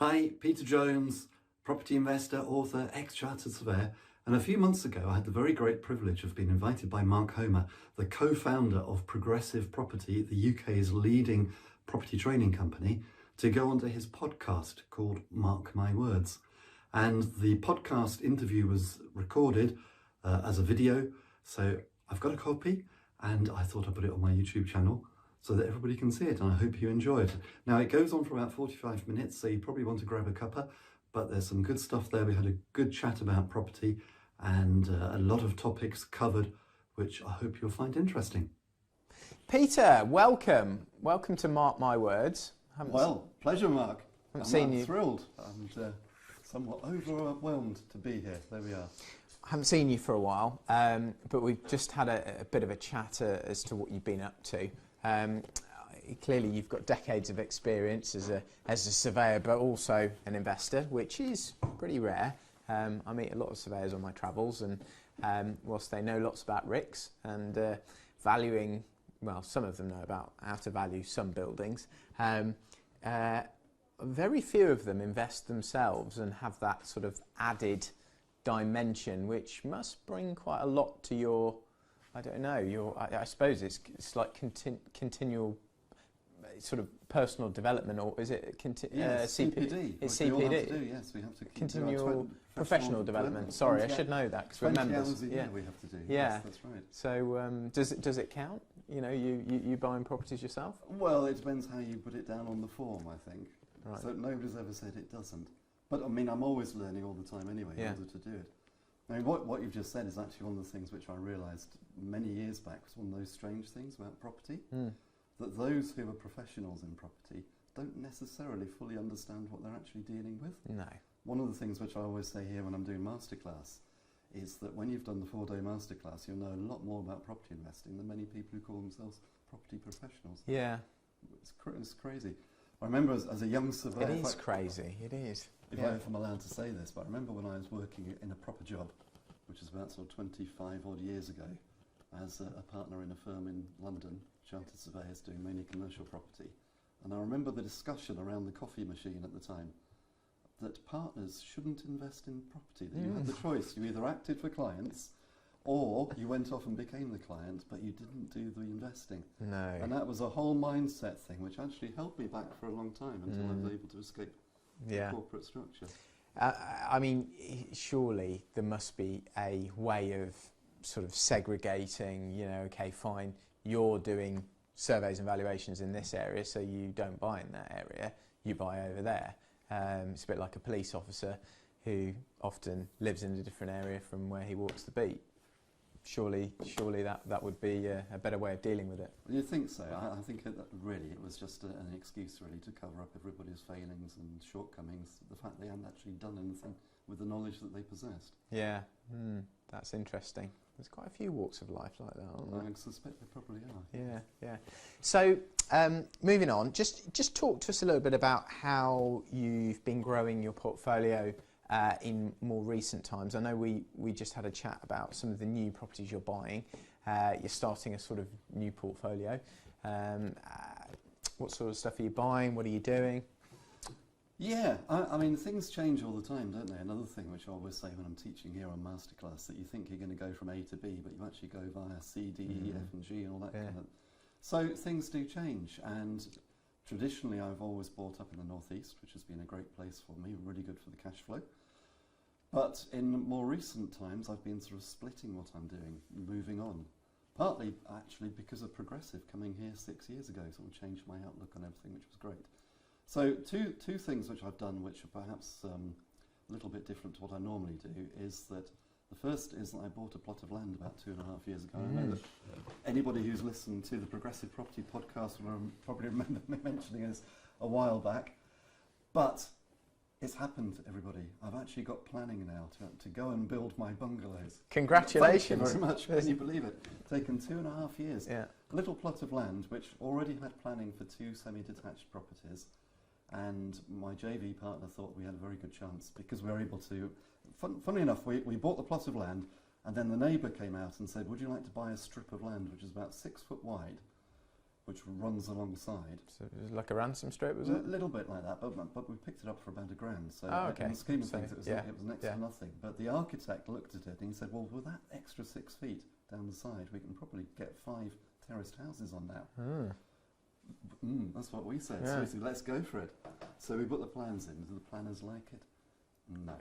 Hi, Peter Jones, property investor, author, ex-chartered surveyor, and a few months ago I had the very great privilege of being invited by Mark HOMER, the co-founder of Progressive Property, the UK's leading property training company, to go onto his podcast called Mark My Words. And the podcast interview was recorded as a video, so I've got a copy and I thought I'd put it on my YouTube channel so that everybody can see it, and I hope you enjoy it. Now, it goes on for about 45 minutes, so you probably want to grab a cuppa, but there's some good stuff there. We had a good chat about property and a lot of topics covered, which I hope you'll find interesting. Peter, welcome. Welcome to Mark My Words. Pleasure, Mark. I'm thrilled and somewhat overwhelmed to be here. There we are. I haven't seen you for a while, but we've just had a bit of a chat as to what you've been up to. Clearly you've got decades of experience as a surveyor, but also an investor, which is pretty rare. I meet a lot of surveyors on my travels, and whilst they know lots about RICS and valuing, well, some of them know about how to value some buildings, very few of them invest themselves and have that sort of added dimension, which must bring quite a lot to your, I don't know, I suppose it's like continual sort of personal development, or is it CPD? It's CPD. We have to do, yes, we have to continual professional development. Sorry, I should know that because remember. Yeah, we have to do. Yeah, yes, that's right. So does it count? You know, you buying properties yourself? Well, it depends how you put it down on the form, I think. Right. So nobody's ever said it doesn't. But I mean, I'm always learning all the time anyway in order to do it. I mean, what you've just said is actually one of the things which I realised many years back was one of those strange things about property, that those who are professionals in property don't necessarily fully understand what they're actually dealing with. No. One of the things which I always say here when I'm doing masterclass is that when you've done the 4-day masterclass, you'll know a lot more about property investing than many people who call themselves property professionals. Yeah. It's crazy. I remember as a young surveyor... It is crazy, it is. If I'm allowed to say this, but I remember when I was working in a proper job, which is about sort of 25 odd years ago, as a partner in a firm in London, chartered surveyors doing mainly commercial property. And I remember the discussion around the coffee machine at the time, that partners shouldn't invest in property, that you had the choice. You either acted for clients, or you went off and became the client, but you didn't do the investing. No. And that was a whole mindset thing, which actually held me back for a long time until I was able to escape the corporate structure. I mean, surely there must be a way of sort of segregating, you know, okay, fine, you're doing surveys and valuations in this area, so you don't buy in that area, you buy over there. It's a bit like a police officer who often lives in a different area from where he walks the beat. Surely that would be a better way of dealing with it. You think so? I think that really it was just an excuse really to cover up everybody's failings and shortcomings, the fact they hadn't actually done anything with the knowledge that they possessed. Yeah, that's interesting. There's quite a few walks of life like that, aren't there? I suspect there probably are. Yeah. So, moving on, just talk to us a little bit about how you've been growing your portfolio in more recent times. I know we just had a chat about some of the new properties you're buying. You're starting a sort of new portfolio. What sort of stuff are you buying? What are you doing? Yeah, I mean, things change all the time, don't they? Another thing which I always say when I'm teaching here on Masterclass, that you think you're going to go from A to B, but you actually go via C, D, E, F and G and all that kind of... So things do change, and traditionally I've always bought up in the northeast, which has been a great place for me, really good for the cash flow. But in more recent times I've been sort of splitting what I'm doing, moving on. Partly actually because of Progressive coming here 6 years ago, sort of changed my outlook on everything, which was great. So two things which I've done which are perhaps a little bit different to what I normally do is that the first is that I bought a plot of land about 2.5 years ago. I know that anybody who's listened to the Progressive Property podcast will probably remember me mentioning this a while back. But it's happened, everybody. I've actually got planning now to go and build my bungalows. Congratulations. Thank you very much. Can you believe it? Taken 2.5 years. Yeah. A little plot of land which already had planning for 2 semi-detached properties. And my JV partner thought we had a very good chance because we were able to, funnily enough, we bought the plot of land, and then the neighbour came out and said, would you like to buy a strip of land which is about 6 foot wide which runs alongside. So it was like a ransom strip, was A it? little bit like that, but we picked it up for about £1,000. So Oh, okay. in the scheme of So, things, it was yeah, next yeah. to nothing. But the architect looked at it and he said, well, with that extra 6 feet down the side, we can probably get 5 terraced houses on now. That's what we said. Yeah. So we said, let's go for it. So we put the plans in. Do the planners like it? No.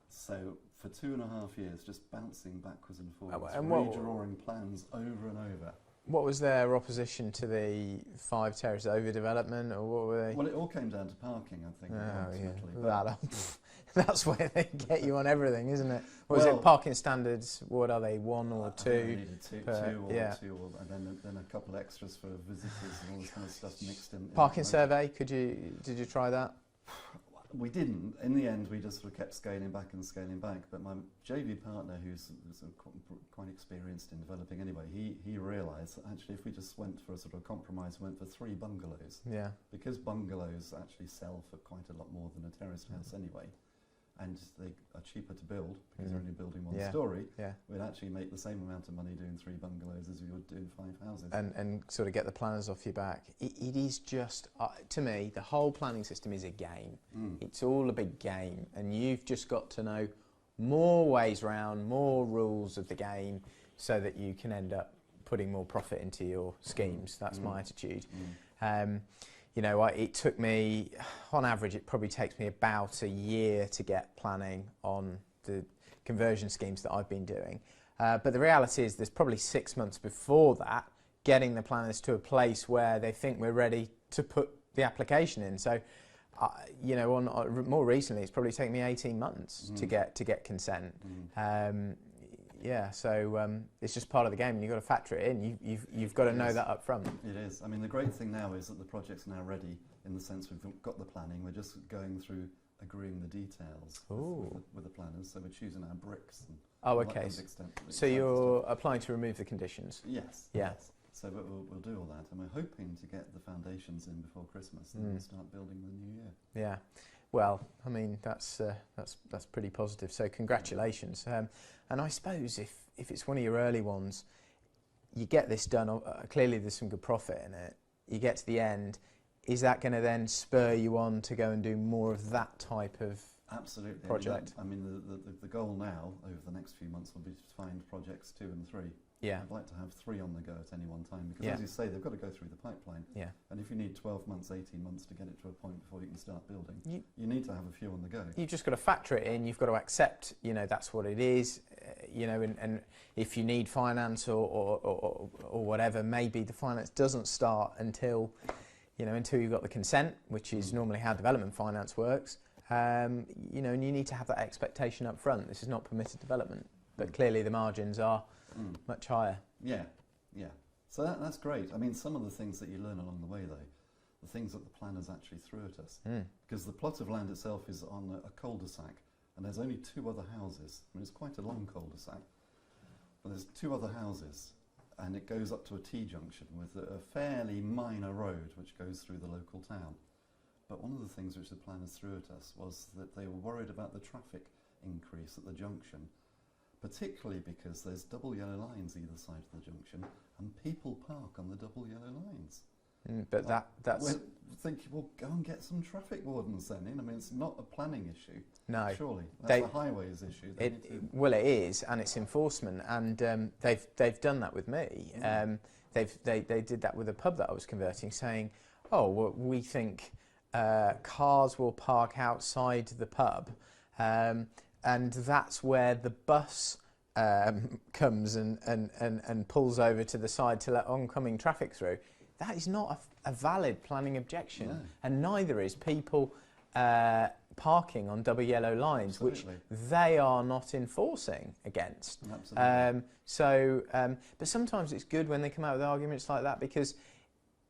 So for 2.5 years, just bouncing backwards and forwards, and redrawing plans over and over. What was their opposition to the 5 terrace overdevelopment, or what were they? Well, it all came down to parking, I think, ultimately. That's where they get you on everything, isn't it? What was it, parking standards, what are they, 1 or 2? I needed two, yeah. and then a couple extras for visitors and all this kind of stuff mixed in. Parking survey, did you try that? We didn't. In the end, we just sort of kept scaling back and scaling back. But my JV partner, who's quite experienced in developing anyway, he realised that actually if we just went for a sort of compromise, went for 3 bungalows. Yeah. Because bungalows actually sell for quite a lot more than a terraced house anyway, and they are cheaper to build because they're only building 1 story. Yeah. We'd actually make the same amount of money doing 3 bungalows as we would doing 5 houses. And sort of get the planners off your back. It is just, to me, the whole planning system is a game. It's all a big game, and you've just got to know more ways round, more rules of the game, so that you can end up putting more profit into your schemes. That's my attitude. You know, it took me, on average, it probably takes me about a year to get planning on the conversion schemes that I've been doing. But the reality is there's probably 6 months before that, getting the planners to a place where they think we're ready to put the application in. So, you know, more recently, it's probably taken me 18 months to get consent. Yeah, so it's just part of the game, and you've got to factor it in. You've got to know that up front. It is. I mean, the great thing now is that the project's now ready in the sense we've got the planning. We're just going through agreeing the details with the planners. So we're choosing our bricks. And okay. So you're applying to remove the conditions? Yes. Yeah. Yes. So we'll do all that, and we're hoping to get the foundations in before Christmas, and then start building the new year. Yeah. Well, I mean, that's pretty positive. So congratulations. And I suppose if it's one of your early ones, you get this done. Clearly, there's some good profit in it. You get to the end. Is that going to then spur you on to go and do more of that type of project? I mean, the goal now over the next few months will be to find projects 2 and 3. Yeah. I'd like to have 3 on the go at any one time because, as you say, they've got to go through the pipeline. Yeah. And if you need 12 months, 18 months to get it to a point before you can start building, you need to have a few on the go. You've just got to factor it in. You've got to accept, you know, that's what it is. You know, and if you need finance or whatever, maybe the finance doesn't start until you've got the consent, which is normally how development finance works. You know, and you need to have that expectation up front. This is not permitted development, but clearly the margins are much higher. Yeah. So that's great. I mean, some of the things that you learn along the way, though, the things that the planners actually threw at us, because the plot of land itself is on a cul-de-sac, and there's only 2 other houses. I mean, it's quite a long cul-de-sac, but there's 2 other houses, and it goes up to a T-junction with a fairly minor road which goes through the local town. But one of the things which the planners threw at us was that they were worried about the traffic increase at the junction, particularly because there's double yellow lines either side of the junction, and people park on the double yellow lines. But that's... We're thinking, well, go and get some traffic wardens then in. I mean, it's not a planning issue. No. Surely. That's a highways issue. Well, it is, and it's enforcement, and they've done that with me. They did that with a pub that I was converting, saying, oh, well, we think cars will park outside the pub, and that's where the bus comes and pulls over to the side to let oncoming traffic through. That is not a valid planning objection, and neither is people parking on double yellow lines, which they are not enforcing against. But sometimes it's good when they come out with arguments like that, because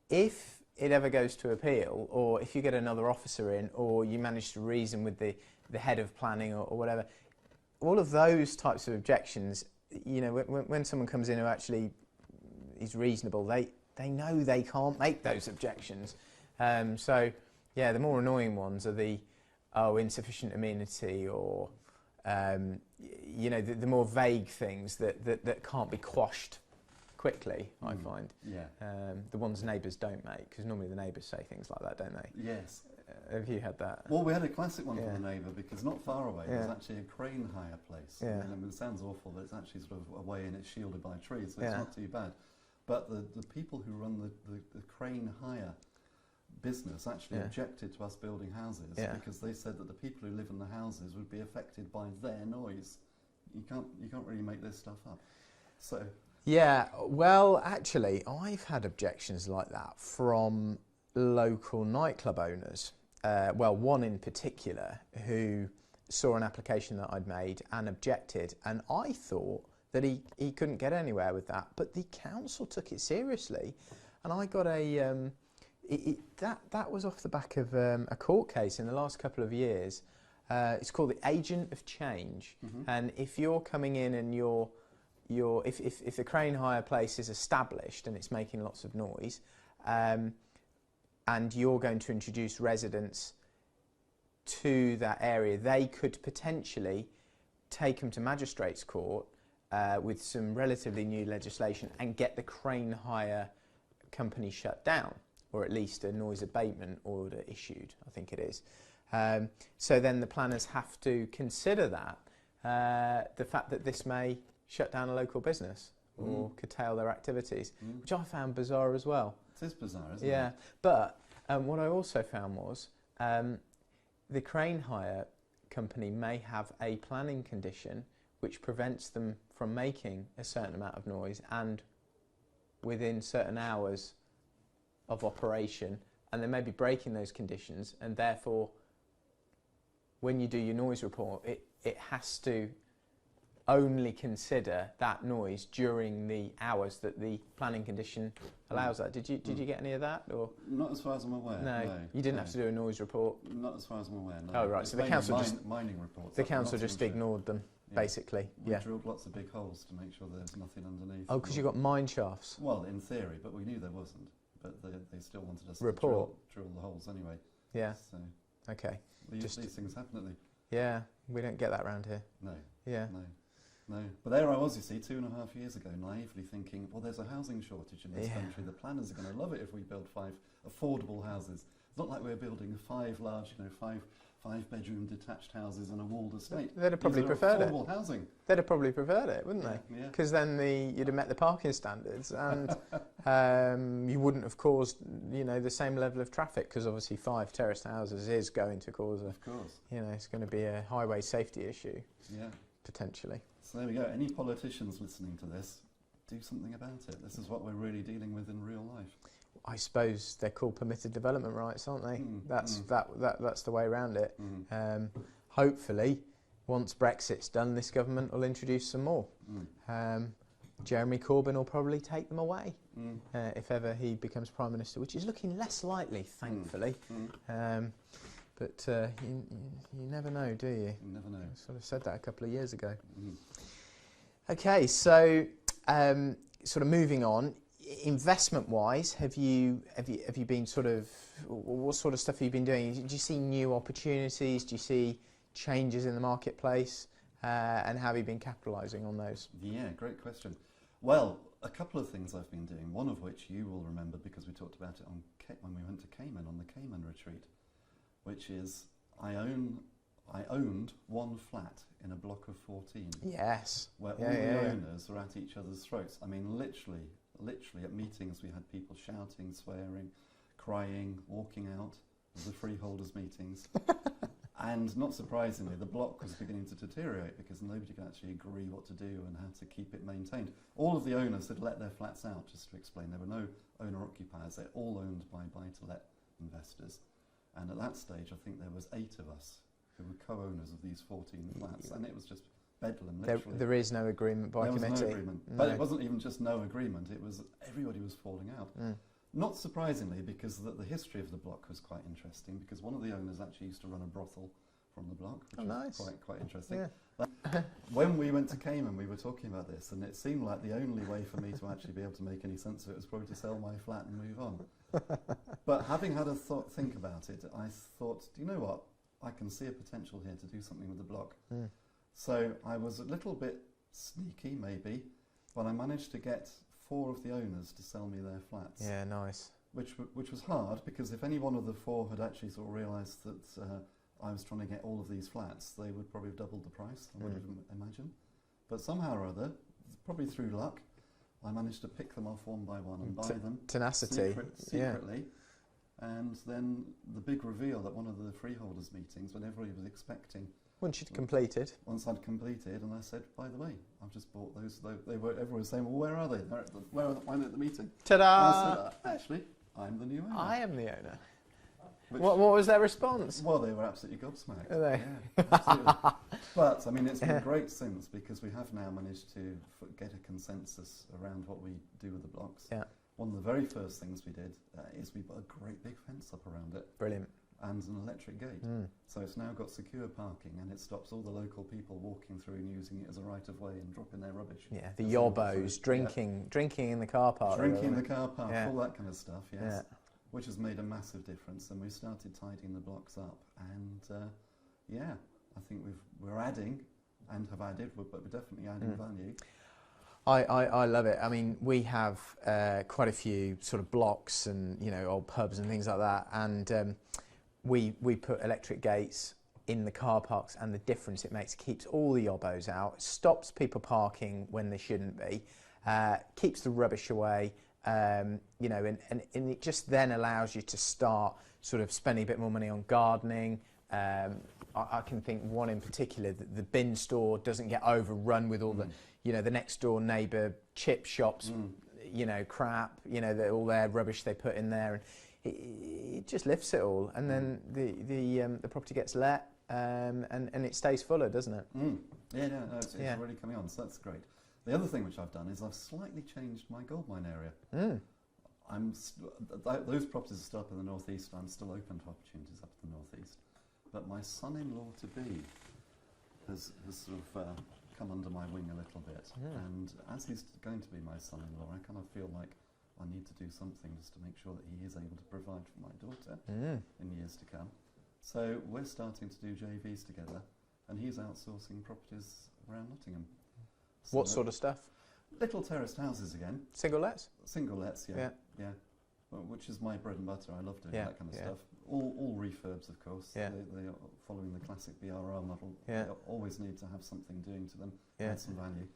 if it ever goes to appeal, or if you get another officer in, or you manage to reason with the head of planning or whatever, all of those types of objections, you know, when someone comes in who actually is reasonable, they know they can't make those objections. So, yeah, the more annoying ones are the insufficient amenity, or you know, the more vague things that can't be quashed quickly, I find. Yeah. The ones neighbours don't make, because normally the neighbours say things like that, don't they? Yes. Have you had that? Well, we had a classic one from a neighbour, because not far away there's Yeah. actually a crane hire place. Yeah. I mean, it sounds awful, but it's actually sort of away and it's shielded by trees, so it's Yeah. not too bad. But the people who run the crane hire business actually Yeah. objected to us building houses because they said that the people who live in the houses would be affected by their noise. You can't really make this stuff up. So Yeah, well, actually, I've had objections like that from local nightclub owners. Well, one in particular who saw an application that I'd made and objected, and I thought that he couldn't get anywhere with that, but the council took it seriously, and I got that was off the back of a court case in the last couple of years. It's called the agent of change, and if you're coming in and if the crane hire place is established and it's making lots of noise, and you're going to introduce residents to that area, they could potentially take them to magistrates' court with some relatively new legislation and get the crane hire company shut down, or at least a noise abatement order issued, I think it is. So then the planners have to consider that, the fact that this may shut down a local business or curtail their activities, which I found bizarre as well. it is bizarre, isn't it? Yeah, but what I also found was the crane hire company may have a planning condition which prevents them from making a certain amount of noise and within certain hours of operation, and they may be breaking those conditions, and therefore when you do your noise report, it has to only consider that noise during the hours that the planning condition allows that. Did you get any of that, or Not as far as I'm aware. no? You didn't have to do a noise report. Not as far as I'm aware. No. Oh right, It's so the mainly council just mining reports. the up in council just Nottinghamshire. ignored them Yeah. basically. We Yeah. drilled lots of big holes to make sure there's nothing underneath. Oh, because you got mine shafts. Well, in theory, but we knew there wasn't. But they still wanted us Report. to drill the holes anyway. Yeah. So Okay. these things happen, don't they? Yeah, we don't get that around here. No. Yeah. No. But there I was, you see, 2.5 years ago, naively thinking, well, there's a housing shortage in this country. The planners are going to love it if we build 5 affordable houses. It's not like we're building 5 large, five-bedroom detached houses and a walled estate. They'd have probably These are preferred it. affordable housing. They'd have probably preferred it, wouldn't they? Yeah. Because then you'd have met the parking standards, and you wouldn't have caused, the same level of traffic. Because obviously, 5 terraced houses is going to cause Of course. it's going to be a highway safety issue Yeah. potentially. So there we go. Any politicians listening to this, do something about it. This is what we're really dealing with in real life. I suppose they're called permitted development rights, aren't they? That's the way around it. Hopefully, once Brexit's done, this government will introduce some more. Jeremy Corbyn will probably take them away if ever he becomes Prime Minister, which is looking less likely, thankfully. But you never know, do you? You never know. I sort of said that a couple of years ago. Okay, so sort of moving on. Investment-wise, have you been sort of, what sort of stuff have you been doing? Do you see new opportunities? Do you see changes in the marketplace? And how have you been capitalising on those? Yeah, great question. Well, a couple of things I've been doing, one of which you will remember because we talked about it when we went to Cayman on the Cayman retreat, which is I owned one flat in a block of 14. Yes. Where all the owners are at each other's throats. I mean, literally at meetings we had people shouting, swearing, crying, walking out of the freeholders' meetings. And not surprisingly, the block was beginning to deteriorate because nobody could actually agree what to do and how to keep it maintained. All of the owners had let their flats out, just to explain. There were no owner-occupiers. They're all owned by buy-to-let investors. And at that stage, I think there was 8 of us who were co-owners of these 14 flats. And it was just bedlam, literally. There is no agreement by committee. There was no agreement. No. But it wasn't even just no agreement. It was everybody was falling out. Not surprisingly, because the history of the block was quite interesting, because one of the owners actually used to run a brothel from the block, which was quite interesting. Yeah. When we went to Cayman, we were talking about this, and it seemed like the only way for me to actually be able to make any sense of it was probably to sell my flat and move on. But having had a think about it, I thought, do you know what? I can see a potential here to do something with the block. So I was a little bit sneaky, maybe, but I managed to get 4 of the owners to sell me their flats. Yeah, nice. Which was hard, because if any one of the 4 had actually sort of realised that I was trying to get all of these flats, they would probably have doubled the price, I would have imagined. But somehow or other, probably through luck, I managed to pick them off one by one and buy them. Tenacity. Secretly. And then the big reveal at one of the freeholders meetings, when everybody was expecting. Once you'd completed. Once I'd completed, and I said, by the way, I've just bought those. Everyone was saying, well, where are they? Why are they at the meeting? Ta-da! I said, actually, I'm the new owner. I am the owner. What was their response? Well, they were absolutely gobsmacked. Are they? Yeah, absolutely. But, I mean, it's been great since, because we have now managed to get a consensus around what we do with the blocks. Yeah. One of the very first things we did is we put a great big fence up around it. Brilliant. And an electric gate. So it's now got secure parking, and it stops all the local people walking through and using it as a right of way and dropping their rubbish. Yeah, the yobbos, drinking in the car park. Drinking in the car park, all that kind of stuff, yes. Yeah. Which has made a massive difference, and we started tidying the blocks up, and I think we're adding, and have added, but we're definitely adding value. I love it. I mean, we have quite a few sort of blocks and, you know, old pubs and things like that, and we put electric gates in the car parks, and the difference it makes, keeps all the yobbos out, stops people parking when they shouldn't be, keeps the rubbish away, you know, and it just then allows you to start sort of spending a bit more money on gardening. I can think one in particular, the bin store doesn't get overrun with all the, you know, the next door neighbour chip shops, you know, crap, you know, all their rubbish they put in there, and it just lifts it all, and then the property gets let, and it stays fuller, doesn't it? Yeah, no, it's really coming on, so that's great. The other thing which I've done is I've slightly changed my goldmine area. Those properties are still up in the northeast, and I'm still open to opportunities up in the northeast. But my son-in-law to be has sort of come under my wing a little bit, and as he's going to be my son-in-law, I kind of feel like I need to do something just to make sure that he is able to provide for my daughter in years to come. So we're starting to do JVs together, and he's outsourcing properties around Nottingham. So what sort of stuff? Little terraced houses again. Single lets? Single lets, yeah. Well, which is my bread and butter. I love doing that kind of stuff. All refurbs, of course. They are following the classic BRR model. They always need to have something doing to them, add some value.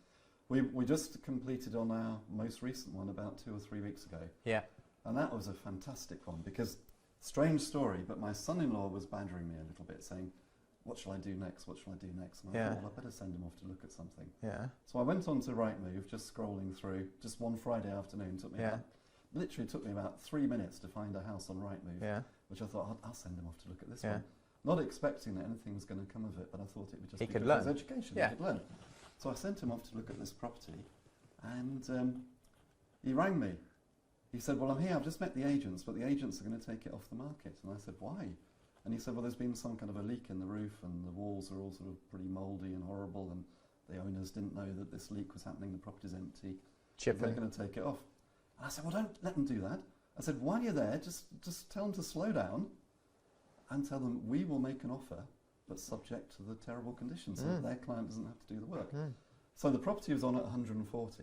We just completed on our most recent one about 2 or 3 weeks ago. Yeah. And that was a fantastic one, because, strange story, but my son-in-law was badgering me a little bit, saying, what shall I do next? What shall I do next? And I thought, well, I better send him off to look at something. Yeah. So I went on to Rightmove, just scrolling through, just one Friday afternoon. Literally took me about 3 minutes to find a house on Rightmove, which I thought, I'll send him off to look at this one. Not expecting that anything was going to come of it, but I thought it would just be good for his education. He could learn. So I sent him off to look at this property, and he rang me. He said, well, I'm here, I've just met the agents, but the agents are going to take it off the market. And I said, why? And he said, well, there's been some kind of a leak in the roof, and the walls are all sort of pretty mouldy and horrible, and the owners didn't know that this leak was happening, the property's empty. They're going to take it off. And I said, well, don't let them do that. I said, while you're there, just tell them to slow down, and tell them we will make an offer, but subject to the terrible conditions, so that their client doesn't have to do the work. So the property was on at 140,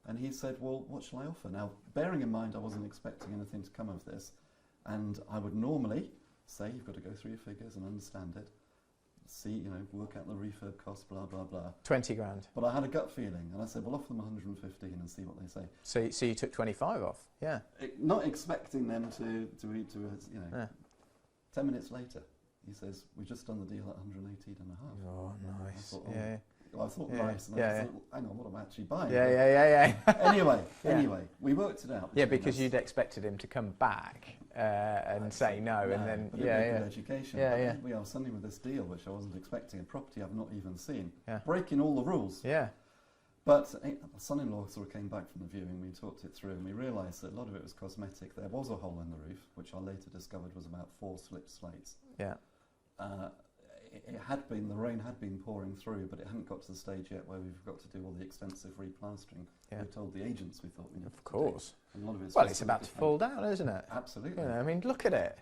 and he said, well, what shall I offer? Now, bearing in mind I wasn't expecting anything to come of this, and I would normally say you've got to go through your figures and understand it, see, you know, work out the refurb cost, blah, blah, blah. 20 grand. But I had a gut feeling, and I said, well, offer them 115 and see what they say. So you took 25 off? Yeah. Not expecting them to you know. 10 minutes later, he says, we've just done the deal at 118 and a half. Oh, nice. I thought, I thought nice, and I thought, hang on, what am I actually buying? Anyway, we worked it out. Yeah, because you'd expected him to come back and say no, and then but education. We are suddenly with this deal, which I wasn't expecting, a property I've not even seen, breaking all the rules. Yeah. But son-in-law sort of came back from the viewing, we talked it through, and we realised that a lot of it was cosmetic. There was a hole in the roof, which I later discovered was about 4 slip slates. Yeah. The rain had been pouring through, but it hadn't got to the stage yet where we've got to do all the extensive replastering. We told the agents we thought we needed to do. Of course. And a lot of it's about to fall down, isn't it? Absolutely. You know, I mean, look at it.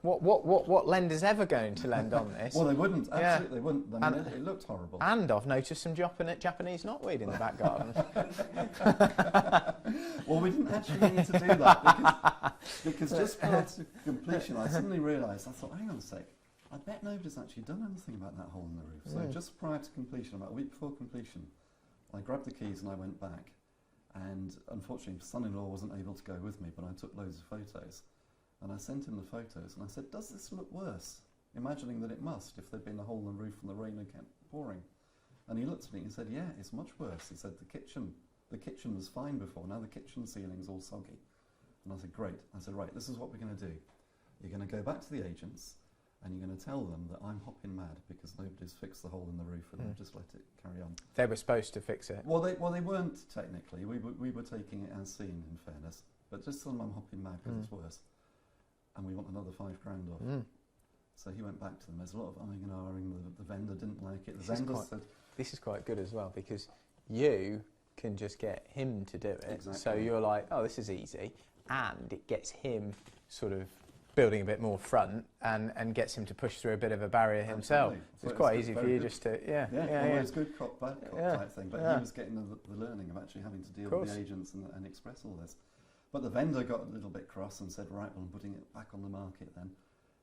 What lender's ever going to lend on this? Well, they wouldn't. Absolutely, they wouldn't. I mean, it looked horrible. And I've noticed some Japanese knotweed in the back garden. Well, we didn't actually need to do that because just prior to completion, I suddenly realised. I thought, hang on a sec. I bet nobody's actually done anything about that hole in the roof. So just prior to completion, about a week before completion, I grabbed the keys and I went back. And unfortunately, son-in-law wasn't able to go with me, but I took loads of photos. And I sent him the photos and I said, does this look worse? Imagining that it must if there'd been a hole in the roof and the rain had kept pouring. And he looked at me and said, yeah, it's much worse. He said, the kitchen was fine before, now the kitchen ceiling's all soggy. And I said, great. I said, right, this is what we're going to do. You're going to go back to the agents and you're going to tell them that I'm hopping mad because nobody's fixed the hole in the roof and they've just let it carry on. They were supposed to fix it. Well, they weren't technically. We were taking it as seen, in fairness. But just tell them I'm hopping mad because it's worse. And we want another $5,000 off. So he went back to them. There's a lot of umming and ahhing. The vendor didn't like it. The vendor said... This is quite good as well because you can just get him to do it. Exactly. So you're like, oh, this is easy. And it gets him sort of building a bit more front and gets him to push through a bit of a barrier himself. So it's quite easy for you just to, it's good cop, bad cop type thing. But he was getting the learning of actually having to deal with the agents and express all this. But the vendor got a little bit cross and said, right, well, I'm putting it back on the market then.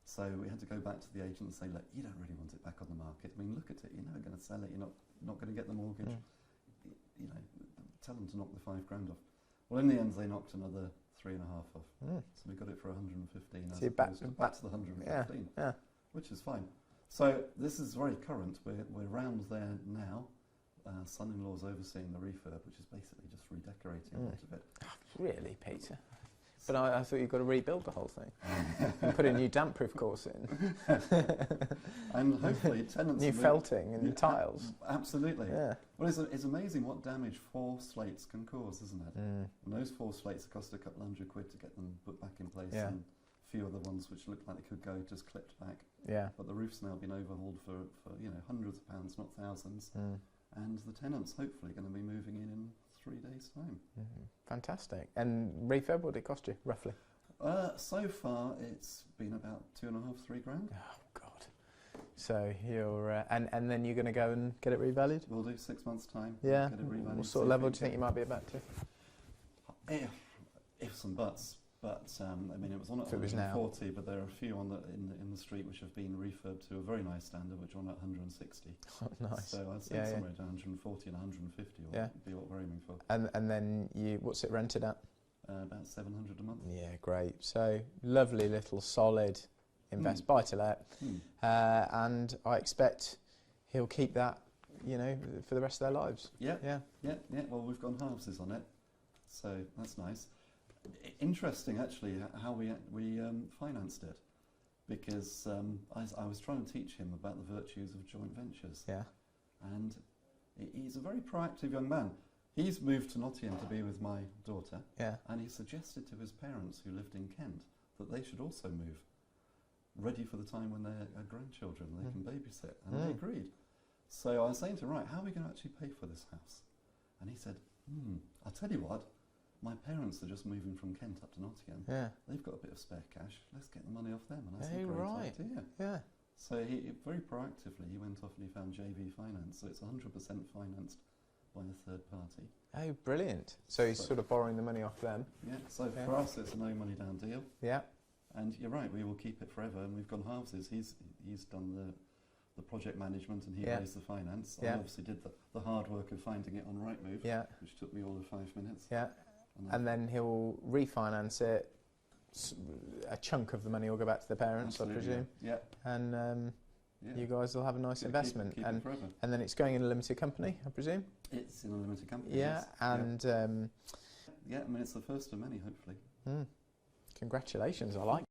So we had to go back to the agent and say, look, you don't really want it back on the market. I mean, look at it. You're never going to sell it. You're not going to get the mortgage. You know, tell them to knock the $5,000 off. Well, in the end, they knocked another 3.5 off. So we got it for 115 as opposed to back to the 115, which is fine. So this is very current. We're round there now. Son-in-law's overseeing the refurb, which is basically just redecorating a lot of it. Really, Peter? But I thought you've got to rebuild the whole thing and put a new damp-proof course in. And hopefully tenants... New felting and tiles. Absolutely. Yeah. Well, it's amazing what damage 4 slates can cause, isn't it? And those 4 slates cost a couple £100 to get them put back in place, and a few other ones which looked like they could go just clipped back. Yeah. But the roof's now been overhauled for hundreds of pounds, not thousands. And the tenant's hopefully going to be moving in 3 days' time. Fantastic. And refurb, what did it cost you, roughly? So far, it's been about 2.5, 3 grand. Oh, God. So you're... and then you're going to go and get it revalued? We'll do 6 months' time. Yeah. Get it revalued. What sort of level do you think you might be about to? Ifs and buts. But, I mean, it was on at 140, but there are a few in the street which have been refurbed to a very nice standard, which are on at 160. Oh, nice. So I'd say somewhere to 140 and 150 would be what we're aiming for. And then what's it rented at? About 700 a month. Yeah, great. So lovely little solid buy to let. And I expect he'll keep that, for the rest of their lives. Yeah. Well, we've gone halvesies on it, so that's nice. Interesting, actually, how we financed it, because I was trying to teach him about the virtues of joint ventures. Yeah. And he's a very proactive young man. He's moved to Nottingham to be with my daughter. Yeah. And he suggested to his parents who lived in Kent that they should also move, ready for the time when they're grandchildren, they can babysit. And they agreed. So I was saying to him, right, how are we going to actually pay for this house? And he said, I'll tell you what. My parents are just moving from Kent up to Nottingham. Yeah. They've got a bit of spare cash. Let's get the money off them. And I said, great idea. Yeah. So he very proactively, he went off and he found JV finance. So it's 100% financed by a third party. Oh, brilliant. So he's sort of borrowing the money off them. Yeah. So for us, it's a no money down deal. Yeah. And you're right, we will keep it forever. And we've gone halvesies. He's done the project management and he raised the finance. I obviously did the hard work of finding it on Rightmove, which took me all of 5 minutes. Yeah. And then he'll refinance it. A chunk of the money will go back to the parents, I presume. Yeah. And you guys will have a nice investment. Keep it forever. And then it's going in a limited company, I presume? It's in a limited company. Yeah. Yes. And I mean, it's the first of many, hopefully. Congratulations, I like